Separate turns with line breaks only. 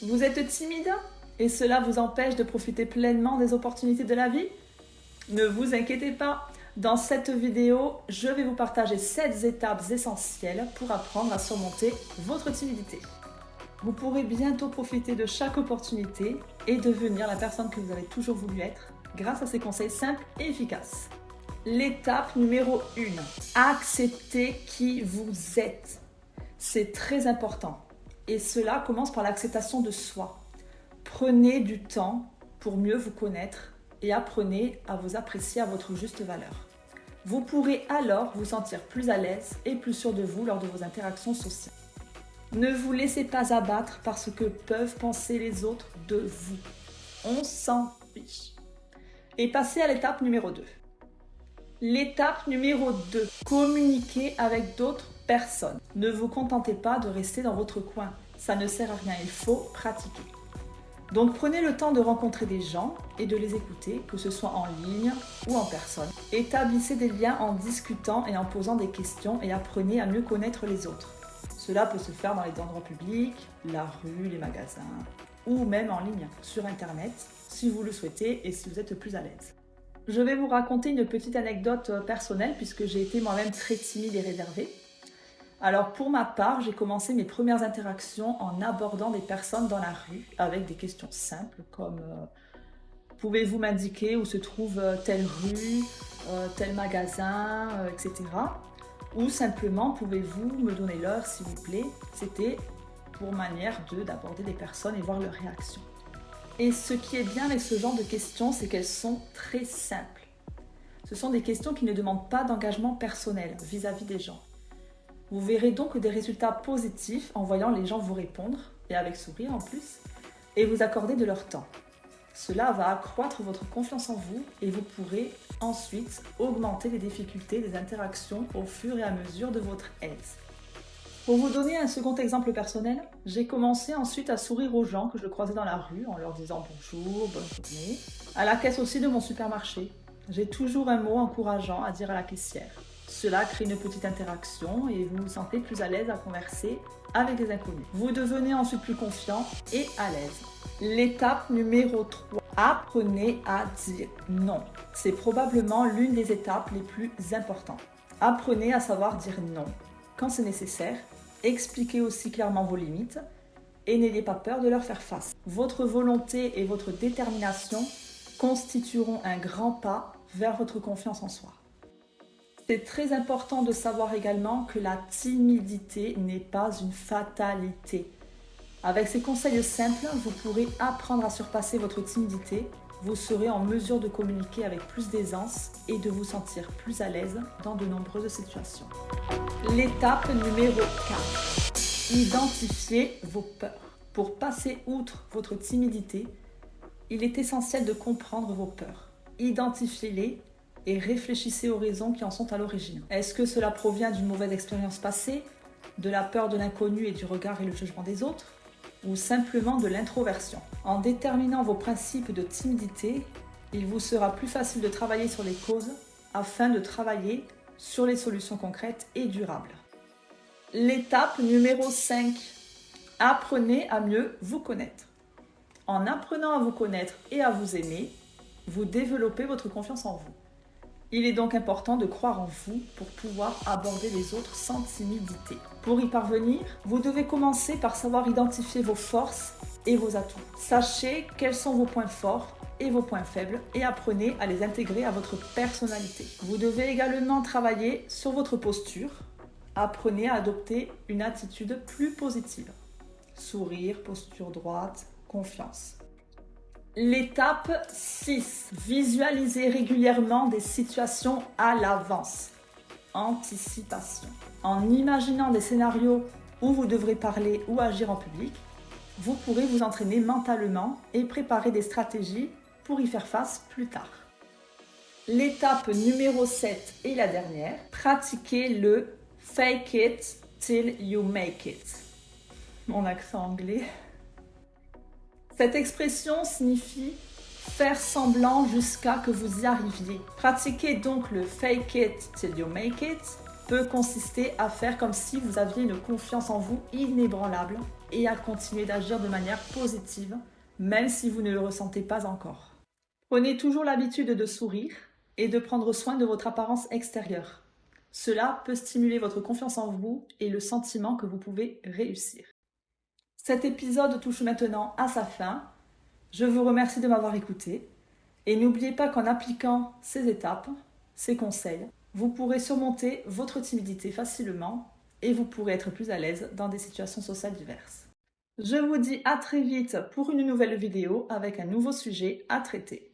Vous êtes timide et cela vous empêche de profiter pleinement des opportunités de la vie? Ne vous inquiétez pas, dans cette vidéo, je vais vous partager 7 étapes essentielles pour apprendre à surmonter votre timidité. Vous pourrez bientôt profiter de chaque opportunité et devenir la personne que vous avez toujours voulu être grâce à ces conseils simples et efficaces. L'étape numéro 1, acceptez qui vous êtes. C'est très important et cela commence par l'acceptation de soi. Prenez du temps pour mieux vous connaître et apprenez à vous apprécier à votre juste valeur. Vous pourrez alors vous sentir plus à l'aise et plus sûr de vous lors de vos interactions sociales. Ne vous laissez pas abattre par ce que peuvent penser les autres de vous. On s'en fiche. Et passez à l'étape numéro 2. L'étape numéro 2, communiquez avec d'autres personnes. Ne vous contentez pas de rester dans votre coin. Ça ne sert à rien, il faut pratiquer. Donc prenez le temps de rencontrer des gens et de les écouter, que ce soit en ligne ou en personne. Établissez des liens en discutant et en posant des questions et apprenez à mieux connaître les autres. Cela peut se faire dans les endroits publics, la rue, les magasins ou même en ligne, sur internet, si vous le souhaitez et si vous êtes plus à l'aise. Je vais vous raconter une petite anecdote personnelle puisque j'ai été moi-même très timide et réservée. Alors pour ma part, j'ai commencé mes premières interactions en abordant des personnes dans la rue avec des questions simples comme pouvez-vous m'indiquer où se trouve telle rue, tel magasin, etc. Ou simplement pouvez-vous me donner l'heure s'il vous plaît. C'était pour manière d'aborder des personnes et voir leurs réactions. Et ce qui est bien avec ce genre de questions, c'est qu'elles sont très simples. Ce sont des questions qui ne demandent pas d'engagement personnel vis-à-vis des gens. Vous verrez donc des résultats positifs en voyant les gens vous répondre, et avec sourire en plus, et vous accorder de leur temps. Cela va accroître votre confiance en vous et vous pourrez ensuite augmenter les difficultés des interactions au fur et à mesure de votre aise. Pour vous donner un second exemple personnel, j'ai commencé ensuite à sourire aux gens que je croisais dans la rue en leur disant bonjour, bonne journée. À la caisse aussi de mon supermarché, j'ai toujours un mot encourageant à dire à la caissière. Cela crée une petite interaction et vous vous sentez plus à l'aise à converser avec des inconnus. Vous devenez ensuite plus confiant et à l'aise. L'étape numéro 3, apprenez à dire non. C'est probablement l'une des étapes les plus importantes. Apprenez à savoir dire non quand c'est nécessaire. Expliquez aussi clairement vos limites et n'ayez pas peur de leur faire face. Votre volonté et votre détermination constitueront un grand pas vers votre confiance en soi. C'est très important de savoir également que la timidité n'est pas une fatalité. Avec ces conseils simples, vous pourrez apprendre à surpasser votre timidité. Vous serez en mesure de communiquer avec plus d'aisance et de vous sentir plus à l'aise dans de nombreuses situations. L'étape numéro 4. Identifiez vos peurs. Pour passer outre votre timidité, il est essentiel de comprendre vos peurs. Identifiez-les et réfléchissez aux raisons qui en sont à l'origine. Est-ce que cela provient d'une mauvaise expérience passée, de la peur de l'inconnu et du regard et le jugement des autres, ou simplement de l'introversion? En déterminant vos principes de timidité, il vous sera plus facile de travailler sur les causes afin de travailler sur les solutions concrètes et durables. L'étape numéro 5. Apprenez à mieux vous connaître. En apprenant à vous connaître et à vous aimer, vous développez votre confiance en vous. Il est donc important de croire en vous pour pouvoir aborder les autres sans timidité. Pour y parvenir, vous devez commencer par savoir identifier vos forces et vos atouts. Sachez quels sont vos points forts et vos points faibles et apprenez à les intégrer à votre personnalité. Vous devez également travailler sur votre posture. Apprenez à adopter une attitude plus positive. Sourire, posture droite, confiance. L'étape 6. Visualisez régulièrement des situations à l'avance. Anticipation. En imaginant des scénarios où vous devrez parler ou agir en public, vous pourrez vous entraîner mentalement et préparer des stratégies pour y faire face plus tard. L'étape numéro 7 et la dernière, pratiquez le fake it till you make it. Mon accent anglais. Cette expression signifie faire semblant jusqu'à que vous y arriviez. Pratiquez donc le fake it till you make it peut consister à faire comme si vous aviez une confiance en vous inébranlable et à continuer d'agir de manière positive, même si vous ne le ressentez pas encore. Prenez toujours l'habitude de sourire et de prendre soin de votre apparence extérieure. Cela peut stimuler votre confiance en vous et le sentiment que vous pouvez réussir. Cet épisode touche maintenant à sa fin. Je vous remercie de m'avoir écouté et n'oubliez pas qu'en appliquant ces étapes, ces conseils, vous pourrez surmonter votre timidité facilement et vous pourrez être plus à l'aise dans des situations sociales diverses. Je vous dis à très vite pour une nouvelle vidéo avec un nouveau sujet à traiter.